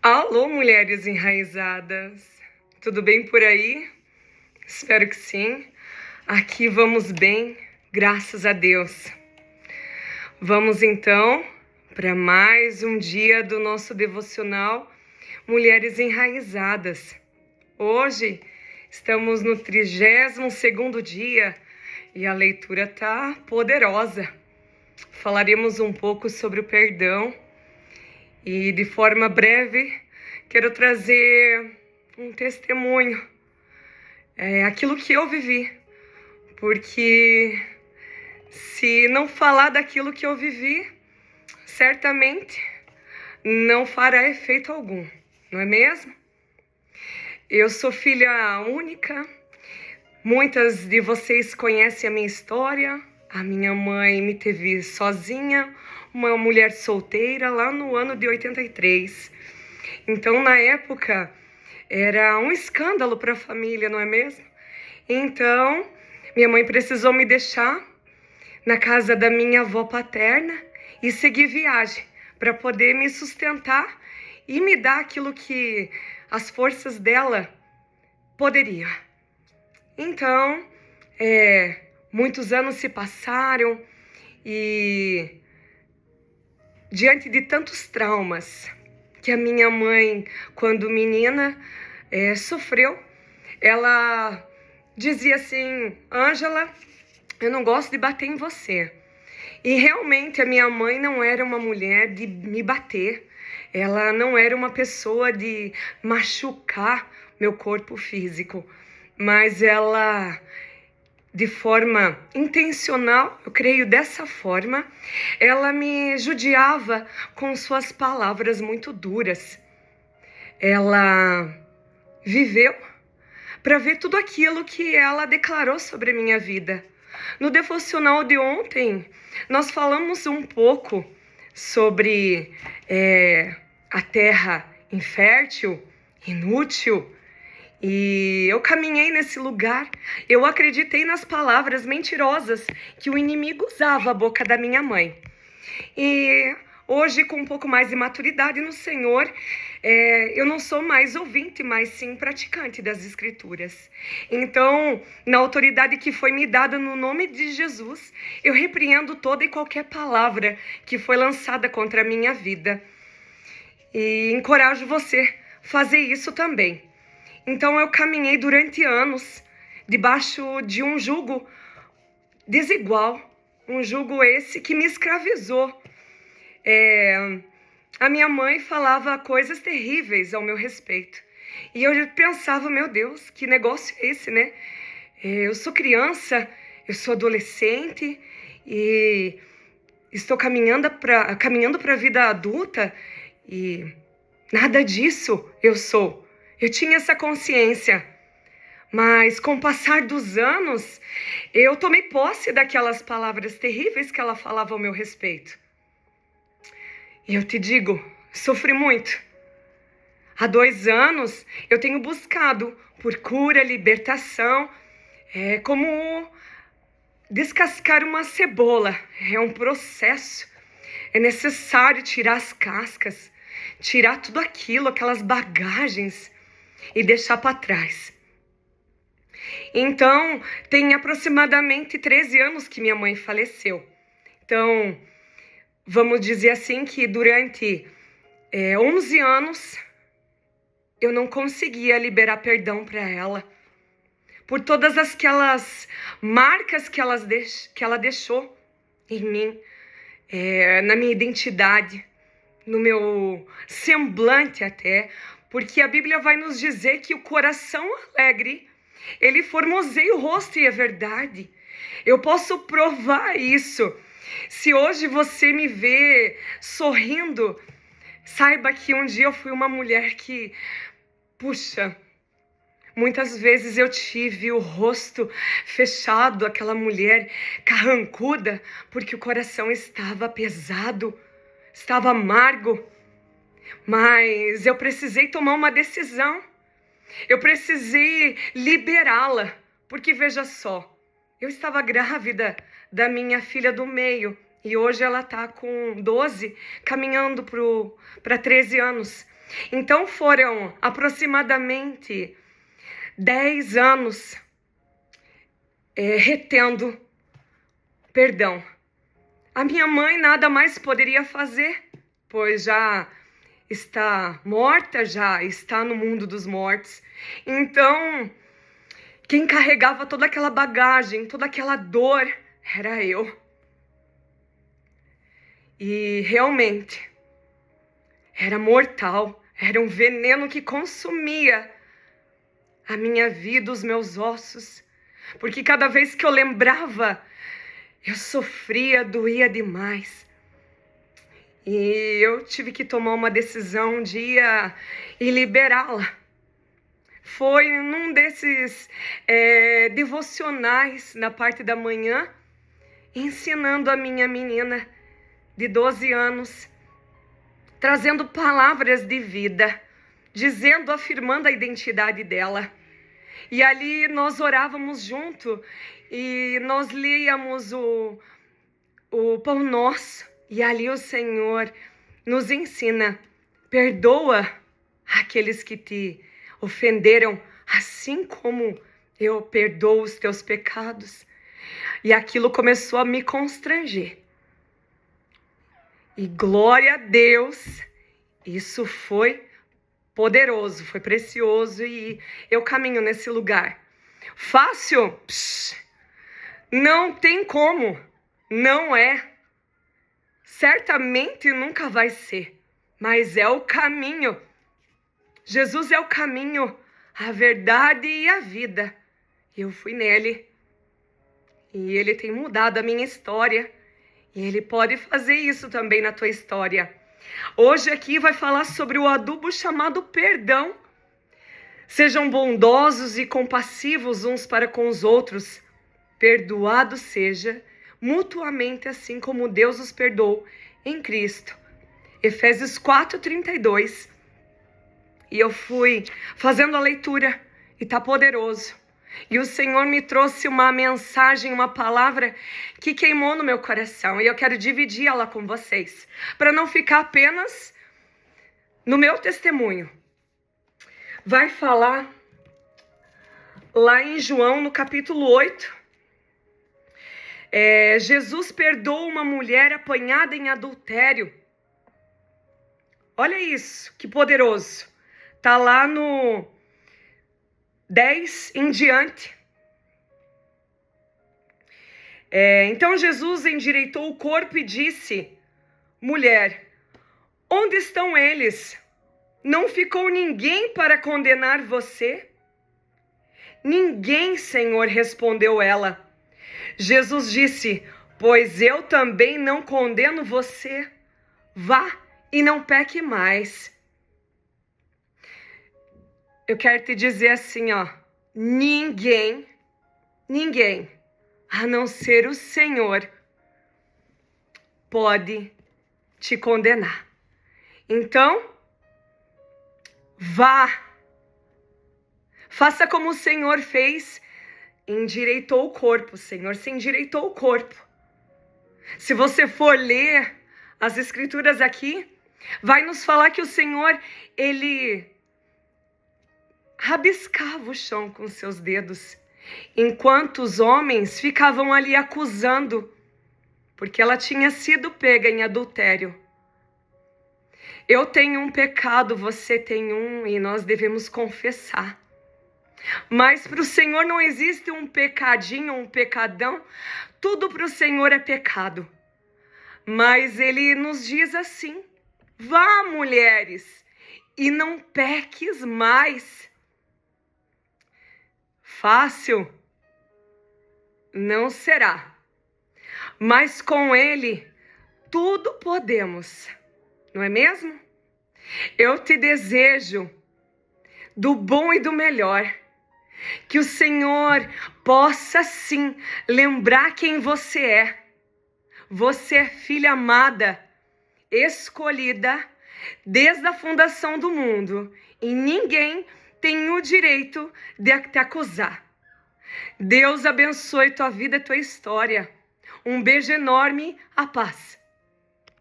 Alô, mulheres enraizadas. Tudo bem por aí? Espero que sim. Aqui vamos bem, graças a Deus. Vamos então para mais um dia do nosso devocional Mulheres Enraizadas. Hoje estamos no 32º dia e a leitura tá poderosa. Falaremos um pouco sobre o perdão e de forma breve quero trazer um testemunho, aquilo que eu vivi, porque se não falar daquilo que eu vivi, certamente não fará efeito algum, não é mesmo? Eu sou filha única, muitas de vocês conhecem a minha história. A minha mãe me teve sozinha, uma mulher solteira, lá no ano de 83. Então, na época, era um escândalo para a família, não é mesmo? Então, minha mãe precisou me deixar na casa da minha avó paterna e seguir viagem para poder me sustentar e me dar aquilo que as forças dela poderiam. Então, muitos anos se passaram e diante de tantos traumas que a minha mãe, quando menina, sofreu, ela dizia assim: Ângela, eu não gosto de bater em você. E realmente a minha mãe não era uma mulher de me bater, ela não era uma pessoa de machucar meu corpo físico, mas ela, de forma intencional, eu creio dessa forma, ela me judiava com suas palavras muito duras. Ela viveu para ver tudo aquilo que ela declarou sobre a minha vida. No devocional de ontem, nós falamos um pouco sobre a terra infértil, inútil, e eu caminhei nesse lugar, eu acreditei nas palavras mentirosas que o inimigo usava a boca da minha mãe. E hoje, com um pouco mais de maturidade no Senhor, eu não sou mais ouvinte, mas sim praticante das Escrituras. Então, na autoridade que foi me dada no nome de Jesus, eu repreendo toda e qualquer palavra que foi lançada contra a minha vida. E encorajo você a fazer isso também. Então, eu caminhei durante anos debaixo de um jugo desigual, um jugo esse que me escravizou. A minha mãe falava coisas terríveis ao meu respeito. E eu pensava, meu Deus, que negócio é esse, né? Eu sou criança, eu sou adolescente e estou caminhando para a vida adulta e nada disso eu sou. Eu tinha essa consciência. Mas com o passar dos anos, eu tomei posse daquelas palavras terríveis que ela falava ao meu respeito. E eu te digo, sofri muito. Há 2 anos eu tenho buscado por cura, libertação, como descascar uma cebola. É um processo. É necessário tirar as cascas, tirar tudo aquilo, aquelas bagagens e deixar para trás. Então, tem aproximadamente 13 anos que minha mãe faleceu. Então, vamos dizer assim que durante 11 anos eu não conseguia liberar perdão para ela. Por todas aquelas marcas que ela deixou em mim, na minha identidade, no meu semblante até. Porque a Bíblia vai nos dizer que o coração alegre, ele formoseia o rosto, e é verdade. Eu posso provar isso. Se hoje você me vê sorrindo, saiba que um dia eu fui uma mulher que, muitas vezes eu tive o rosto fechado, aquela mulher carrancuda, porque o coração estava pesado, estava amargo. Mas eu precisei tomar uma decisão. Eu precisei liberá-la, porque veja só, eu estava grávida da minha filha do meio e hoje ela está com 12, caminhando para 13 anos. Então foram aproximadamente 10 anos retendo perdão. A minha mãe nada mais poderia fazer, pois já está morta, já está no mundo dos mortos. Então, quem carregava toda aquela bagagem, toda aquela dor, era eu. E realmente, era mortal, era um veneno que consumia a minha vida, os meus ossos. Porque cada vez que eu lembrava, eu sofria, doía demais. E eu tive que tomar uma decisão de ir e liberá-la. Foi num desses devocionais, na parte da manhã, ensinando a minha menina de 12 anos, trazendo palavras de vida, dizendo, afirmando a identidade dela. E ali nós orávamos junto e nós líamos o Pão Nosso. E ali o Senhor nos ensina, perdoa aqueles que te ofenderam, assim como eu perdoo os teus pecados. E aquilo começou a me constranger. E glória a Deus, isso foi poderoso, foi precioso e eu caminho nesse lugar. Fácil? Psh, não tem como, não é. Certamente nunca vai ser, mas é o caminho. Jesus é o caminho, a verdade e a vida. Eu fui nele e ele tem mudado a minha história e ele pode fazer isso também na tua história. Hoje aqui vai falar sobre o adubo chamado perdão. Sejam bondosos e compassivos uns para com os outros. Perdoado seja mutuamente assim como Deus os perdoou em Cristo. Efésios 4:32. E eu fui fazendo a leitura e tá poderoso. E o Senhor me trouxe uma mensagem, uma palavra que queimou no meu coração. E eu quero dividir ela com vocês, para não ficar apenas no meu testemunho. Vai falar lá em João, no capítulo 8. Jesus perdoa uma mulher apanhada em adultério. Olha isso, que poderoso. Tá lá no 10 em diante. Então Jesus endireitou o corpo e disse: mulher, onde estão eles? Não ficou ninguém para condenar você? Ninguém, Senhor, respondeu ela. Jesus disse: pois eu também não condeno você. Vá e não peque mais. Eu quero te dizer assim, ninguém, a não ser o Senhor, pode te condenar. Então, vá, faça como o Senhor fez, endireitou o corpo. O Senhor se endireitou o corpo. Se você for ler as escrituras aqui, vai nos falar que o Senhor, ele rabiscava o chão com seus dedos, enquanto os homens ficavam ali acusando, porque ela tinha sido pega em adultério. Eu tenho um pecado, você tem um, e nós devemos confessar. Mas para o Senhor não existe um pecadinho, um pecadão. Tudo para o Senhor é pecado. Mas Ele nos diz assim: vá, mulheres, e não peques mais. Fácil não será, mas com Ele tudo podemos, não é mesmo? Eu te desejo do bom e do melhor, que o Senhor possa sim lembrar quem você é. Você é filha amada, escolhida desde a fundação do mundo, e ninguém tem o direito de te acusar. Deus abençoe tua vida e tua história. Um beijo enorme, a paz.